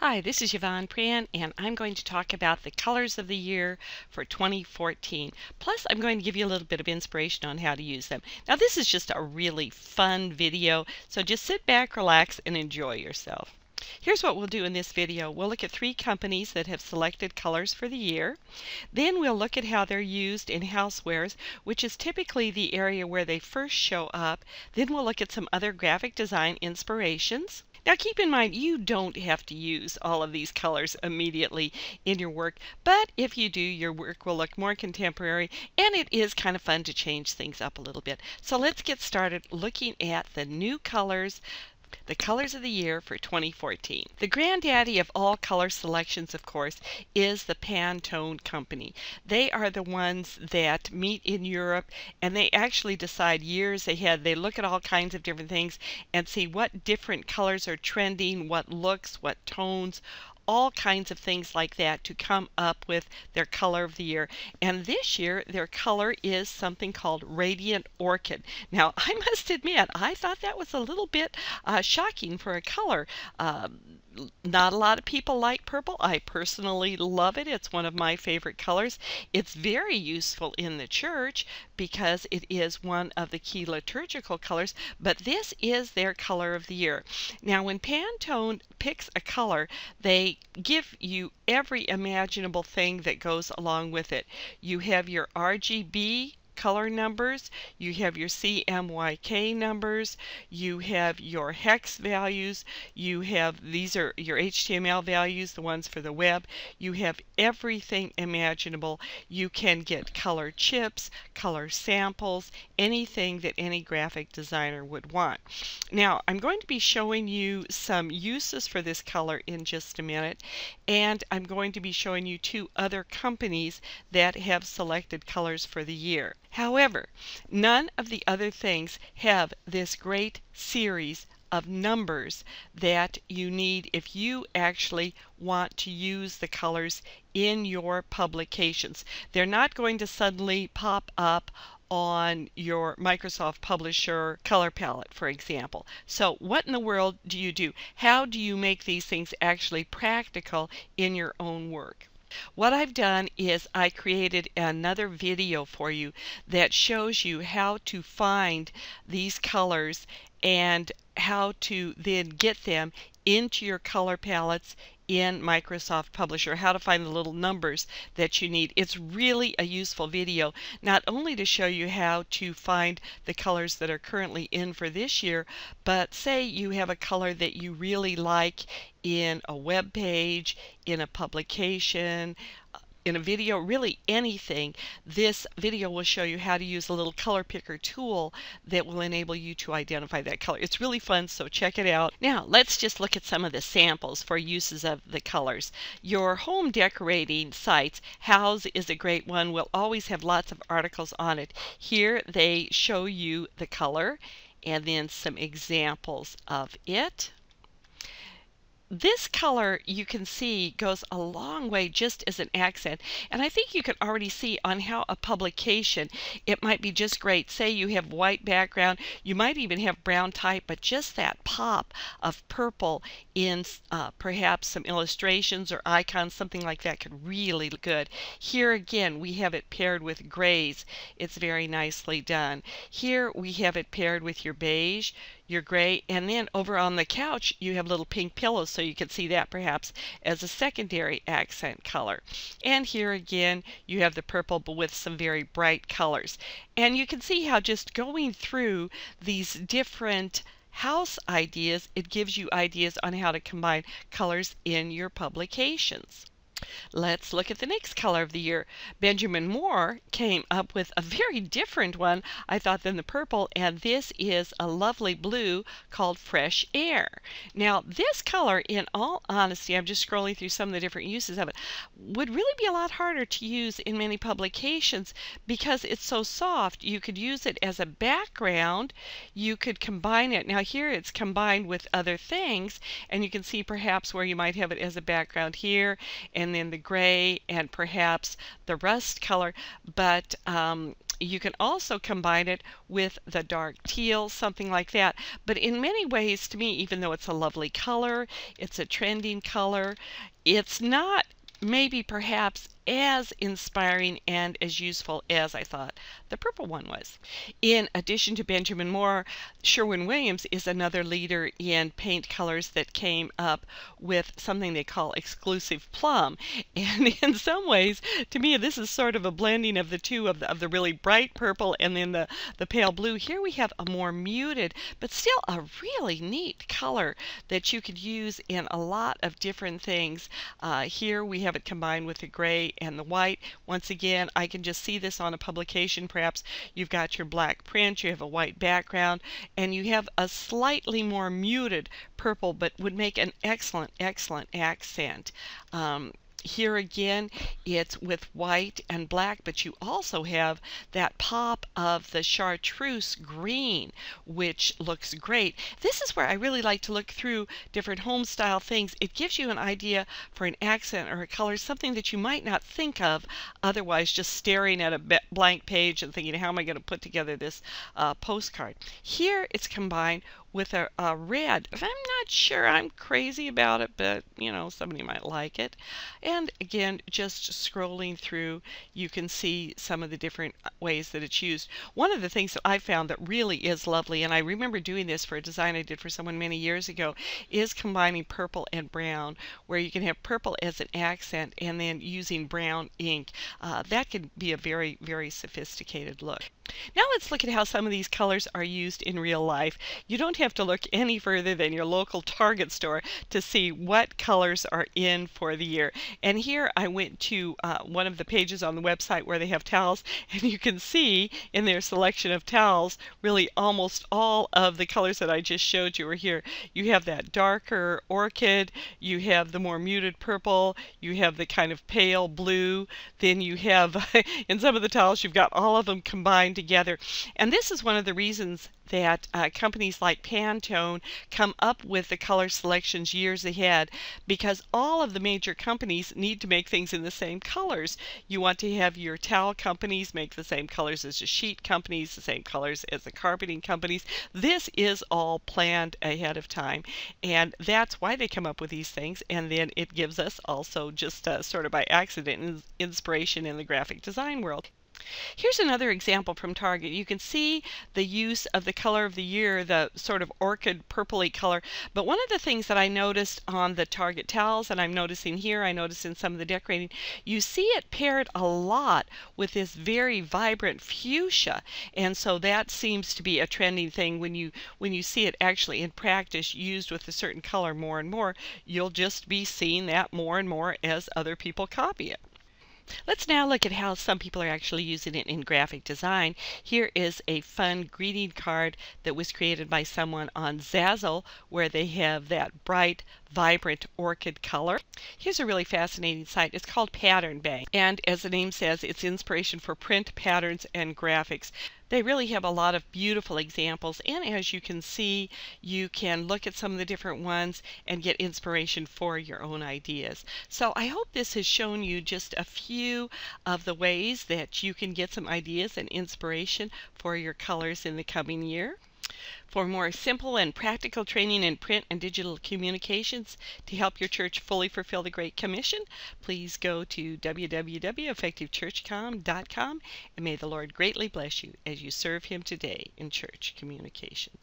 Hi, this is Yvonne Pran, and I'm going to talk about the colors of the year for 2014. Plus, I'm going to give you a little bit of inspiration on how to use them. Now, this is just a really fun video, so just sit back, relax, and enjoy yourself. Here's what we'll do in this video. We'll look at 3 companies that have selected colors for the year. Then we'll look at how they're used in housewares, which is typically the area where they first show up. Then we'll look at some other graphic design inspirations. Now keep in mind, you don't have to use all of these colors immediately in your work, but if you do, your work will look more contemporary, and it is kind of fun to change things up a little bit. So let's get started looking at the new colors, the colors of the year for 2014. The granddaddy of all color selections, of course, is the Pantone company. They are the ones that meet in Europe, and they actually decide years ahead. They look at all kinds of different things and see what different colors are trending, what looks, what tones, all kinds of things like that to come up with their color of the year. And this year their color is something called Radiant Orchid. Now I must admit, I thought that was a little bit shocking for a color. Not a lot of people like purple. I personally love it. It's one of my favorite colors. It's very useful in the church because it is one of the key liturgical colors, but this is their color of the year. Now when Pantone picks a color, they give you every imaginable thing that goes along with it. You have your RGB color numbers, you have your CMYK numbers, you have your hex values, you have, these are your HTML values, the ones for the web. You have everything imaginable. You can get color chips, color samples, anything that any graphic designer would want. Now I'm going to be showing you some uses for this color in just a minute, and I'm going to be showing you 2 other companies that have selected colors for the year. However, none of the other things have this great series of numbers that you need if you actually want to use the colors in your publications. They're not going to suddenly pop up on your Microsoft Publisher color palette, for example. So what in the world do you do? How do you make these things actually practical in your own work? What I've done is I created another video for you that shows you how to find these colors and how to then get them into your color palettes in Microsoft Publisher, how to find the little numbers that you need. It's really a useful video, not only to show you how to find the colors that are currently in for this year, but say you have a color that you really like in a web page, in a publication, in a video, really anything. This video will show you how to use a little color picker tool that will enable you to identify that color. It's really fun, so check it out. Now let's just look at some of the samples for uses of the colors. Your home decorating sites, Houzz is a great one. We'll always have lots of articles on it. Here they show you the color and then some examples of it. This color, you can see, goes a long way just as an accent, and I think you can already see on how a publication, it might be just great. Say you have white background, you might even have brown type, but just that pop of purple in perhaps some illustrations or icons, something like that could really look good. Here again we have it paired with grays. It's very nicely done. Here we have it paired with your beige, your gray, and then over on the couch you have little pink pillows, so you can see that perhaps as a secondary accent color. And here again you have the purple but with some very bright colors. And you can see how just going through these different house ideas, it gives you ideas on how to combine colors in your publications. Let's look at the next color of the year. Benjamin Moore came up with a very different one, I thought, than the purple, and this is a lovely blue called Fresh Air. Now this color, in all honesty, I'm just scrolling through some of the different uses of it, would really be a lot harder to use in many publications because it's so soft. You could use it as a background, you could combine it. Now here it's combined with other things, and you can see perhaps where you might have it as a background here, and then the gray and perhaps the rust color, but you can also combine it with the dark teal, something like that. But in many ways, to me, even though it's a lovely color, it's a trending color, it's not maybe perhaps as inspiring and as useful as I thought the purple one was. In addition to Benjamin Moore, Sherwin-Williams is another leader in paint colors that came up with something they call exclusive plum. And in some ways, to me, this is sort of a blending of the two, of the really bright purple and then the pale blue. Here we have a more muted, but still a really neat color that you could use in a lot of different things. Here we have it combined with the gray and the white. Once again, I can just see this on a publication. Perhaps you've got your black print, you have a white background, and you have a slightly more muted purple, but would make an excellent accent. Here again, it's with white and black, but you also have that pop of the chartreuse green, which looks great. This is where I really like to look through different home style things. It gives you an idea for an accent or a color, something that you might not think of otherwise, just staring at a blank page and thinking, how am I going to put together this postcard? Here it's combined with a red. I'm not sure I'm crazy about it, but you know, somebody might like it. And again, just scrolling through, you can see some of the different ways that it's used. One of the things that I found that really is lovely, and I remember doing this for a design I did for someone many years ago, is combining purple and brown, where you can have purple as an accent and then using brown ink. That can be a very sophisticated look. Now let's look at how some of these colors are used in real life. You don't have to look any further than your local Target store to see what colors are in for the year. And here I went to one of the pages on the website where they have towels, and you can see in their selection of towels really almost all of the colors that I just showed you are here. You have that darker orchid, you have the more muted purple, you have the kind of pale blue, then you have in some of the towels you've got all of them combined together. And this is one of the reasons that companies like Pantone come up with the color selections years ahead, because all of the major companies need to make things in the same colors. You want to have your towel companies make the same colors as the sheet companies, the same colors as the carpeting companies. This is all planned ahead of time, and that's why they come up with these things. And then it gives us also just sort of by accident inspiration in the graphic design world. Here's another example from Target. You can see the use of the color of the year, the sort of orchid purpley color. But one of the things that I noticed on the Target towels, and I'm noticing here, I noticed in some of the decorating, you see it paired a lot with this very vibrant fuchsia. And so that seems to be a trending thing. When you see it actually in practice used with a certain color more and more, you'll just be seeing that more and more as other people copy it. Let's now look at how some people are actually using it in graphic design. Here is a fun greeting card that was created by someone on Zazzle, where they have that bright, vibrant orchid color. Here's a really fascinating site. It's called Pattern Bank, and as the name says, it's inspiration for print, patterns, and graphics. They really have a lot of beautiful examples, and as you can see, you can look at some of the different ones and get inspiration for your own ideas. So I hope this has shown you just a few of the ways that you can get some ideas and inspiration for your colors in the coming year. For more simple and practical training in print and digital communications to help your church fully fulfill the Great Commission, please go to www.effectivechurchcom.com, and may the Lord greatly bless you as you serve Him today in church communications.